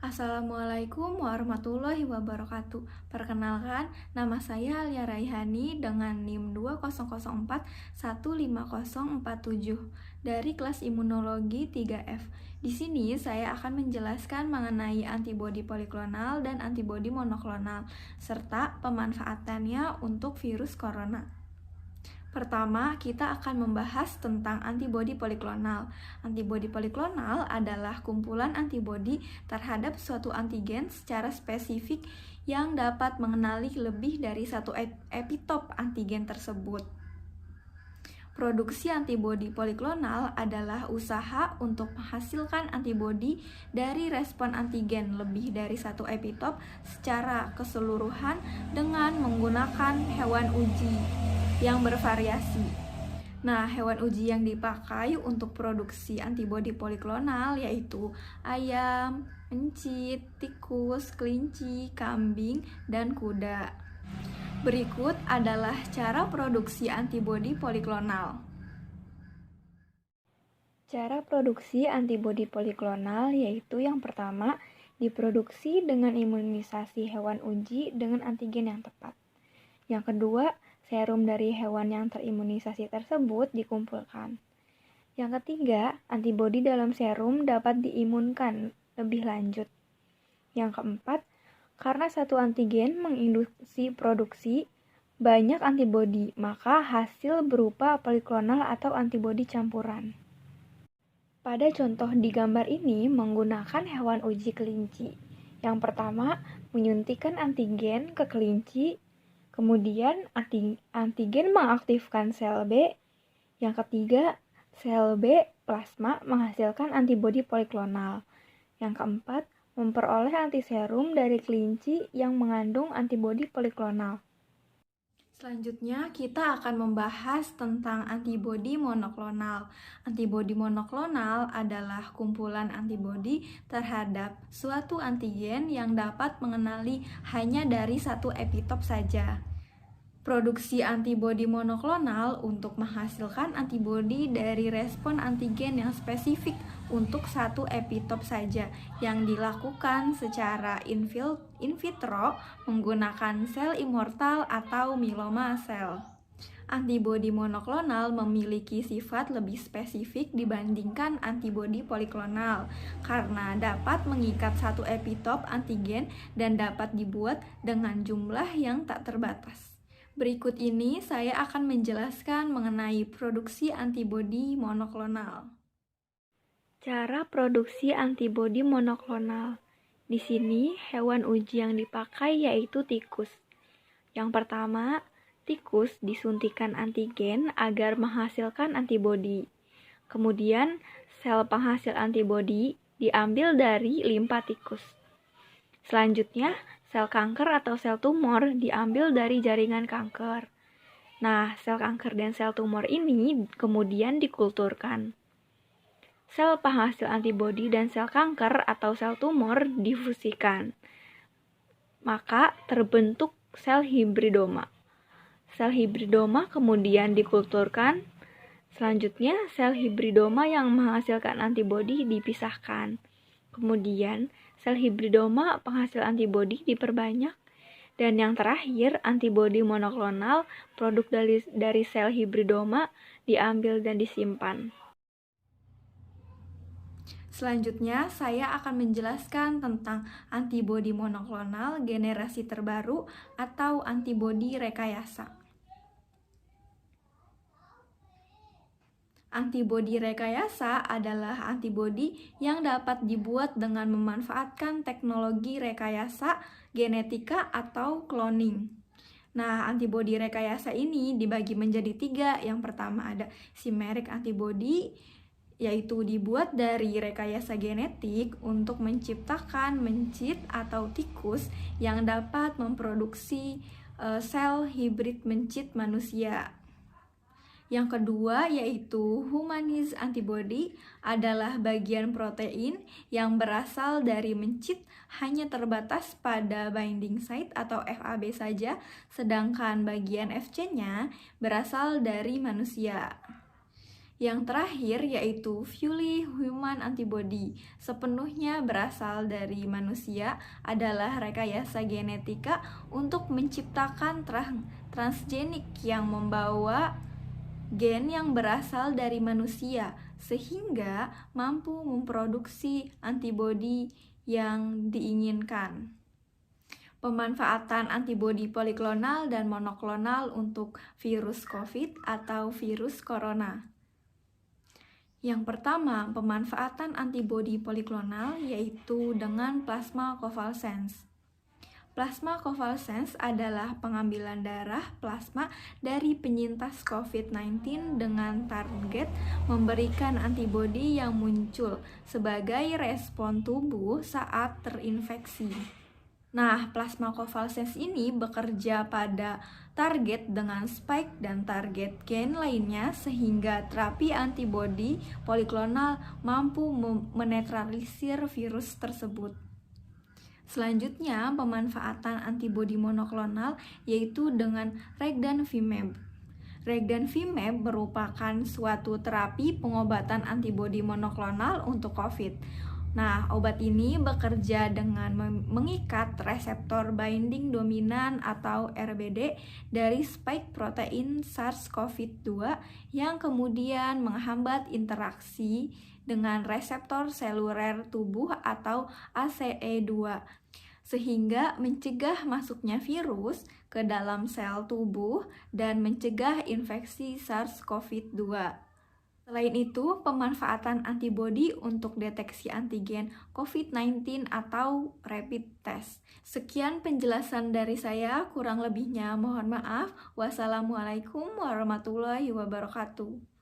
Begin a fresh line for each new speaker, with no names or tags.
Assalamualaikum warahmatullahi wabarakatuh. Perkenalkan, nama saya Alia Raihani dengan NIM 2004150047 dari kelas Imunologi 3F. Di sini saya akan menjelaskan mengenai antibodi poliklonal dan antibodi monoklonal serta pemanfaatannya untuk virus corona. Pertama, kita akan membahas tentang antibodi poliklonal. Antibodi poliklonal adalah kumpulan antibodi terhadap suatu antigen secara spesifik yang dapat mengenali lebih dari satu epitop antigen tersebut. Produksi antibodi poliklonal adalah usaha untuk menghasilkan antibodi dari respon antigen lebih dari satu epitop secara keseluruhan dengan menggunakan hewan uji yang bervariasi. Nah, hewan uji yang dipakai untuk produksi antibodi poliklonal yaitu ayam, encit, tikus, kelinci, kambing, dan kuda. Berikut adalah cara produksi antibodi poliklonal. Cara produksi antibodi poliklonal yaitu yang pertama, diproduksi dengan imunisasi hewan uji dengan antigen yang tepat. Yang kedua, serum dari hewan yang terimunisasi tersebut dikumpulkan. Yang ketiga, antibodi dalam serum dapat diimunkan lebih lanjut. Yang keempat, karena satu antigen menginduksi produksi banyak antibodi, maka hasil berupa poliklonal atau antibodi campuran. Pada contoh di gambar ini menggunakan hewan uji kelinci. Yang pertama, menyuntikkan antigen ke kelinci, kemudian antigen mengaktifkan sel B. Yang ketiga, sel B plasma menghasilkan antibodi poliklonal. Yang keempat, memperoleh antiserum dari kelinci yang mengandung antibodi poliklonal. Selanjutnya, kita akan membahas tentang antibodi monoklonal. Antibodi monoklonal adalah kumpulan antibodi terhadap suatu antigen yang dapat mengenali hanya dari satu epitop saja. Produksi antibodi monoklonal untuk menghasilkan antibodi dari respon antigen yang spesifik untuk satu epitop saja yang dilakukan secara in vitro menggunakan sel immortal atau myeloma sel. Antibodi monoklonal memiliki sifat lebih spesifik dibandingkan antibodi poliklonal karena dapat mengikat satu epitop antigen dan dapat dibuat dengan jumlah yang tak terbatas. Berikut ini saya akan menjelaskan mengenai produksi antibodi monoklonal. Cara produksi antibodi monoklonal. Di sini hewan uji yang dipakai yaitu tikus. Yang pertama, tikus disuntikan antigen agar menghasilkan antibodi. Kemudian, sel penghasil antibodi diambil dari limpa tikus. Selanjutnya, sel kanker atau sel tumor diambil dari jaringan kanker. Nah, sel kanker dan sel tumor ini kemudian dikulturkan. Sel penghasil antibodi dan sel kanker atau sel tumor difusikan. Maka terbentuk sel hibridoma. Sel hibridoma kemudian dikulturkan. Selanjutnya, sel hibridoma yang menghasilkan antibodi dipisahkan. Kemudian, sel hibridoma penghasil antibodi diperbanyak. Dan yang terakhir, antibodi monoklonal produk dari sel hibridoma diambil dan disimpan. Selanjutnya, saya akan menjelaskan tentang antibodi monoklonal generasi terbaru atau antibodi rekayasa. Antibodi rekayasa adalah antibodi yang dapat dibuat dengan memanfaatkan teknologi rekayasa, genetika, atau cloning. Nah, antibodi rekayasa ini dibagi menjadi 3. Yang pertama ada chimeric antibody, yaitu dibuat dari rekayasa genetik untuk menciptakan mencit atau tikus yang dapat memproduksi sel hibrid mencit manusia. Yang kedua yaitu humanized antibody adalah bagian protein yang berasal dari mencit hanya terbatas pada binding site atau FAB saja, sedangkan bagian FC-nya berasal dari manusia. Yang terakhir yaitu fully human antibody, sepenuhnya berasal dari manusia, adalah rekayasa genetika untuk menciptakan transgenik yang membawa gen yang berasal dari manusia, sehingga mampu memproduksi antibody yang diinginkan. Pemanfaatan antibodi poliklonal dan monoklonal untuk virus COVID atau virus corona. Yang pertama, pemanfaatan antibodi poliklonal yaitu dengan plasma convalescence. Plasma convalescence adalah pengambilan darah plasma dari penyintas COVID-19 dengan target memberikan antibodi yang muncul sebagai respon tubuh saat terinfeksi. Nah, plasma convalescence ini bekerja pada target dengan spike dan target gain lainnya sehingga terapi antibodi poliklonal mampu menetralisir virus tersebut. Selanjutnya, pemanfaatan antibodi monoklonal yaitu dengan Regdanvimab. Regdanvimab merupakan suatu terapi pengobatan antibodi monoklonal untuk COVID. Nah, obat ini bekerja dengan mengikat reseptor binding dominan atau RBD dari spike protein SARS-CoV-2 yang kemudian menghambat interaksi dengan reseptor seluler tubuh atau ACE2, sehingga mencegah masuknya virus ke dalam sel tubuh dan mencegah infeksi SARS-CoV-2. Selain itu, pemanfaatan antibodi untuk deteksi antigen COVID-19 atau rapid test. Sekian penjelasan dari saya, kurang lebihnya mohon maaf. Wassalamualaikum warahmatullahi wabarakatuh.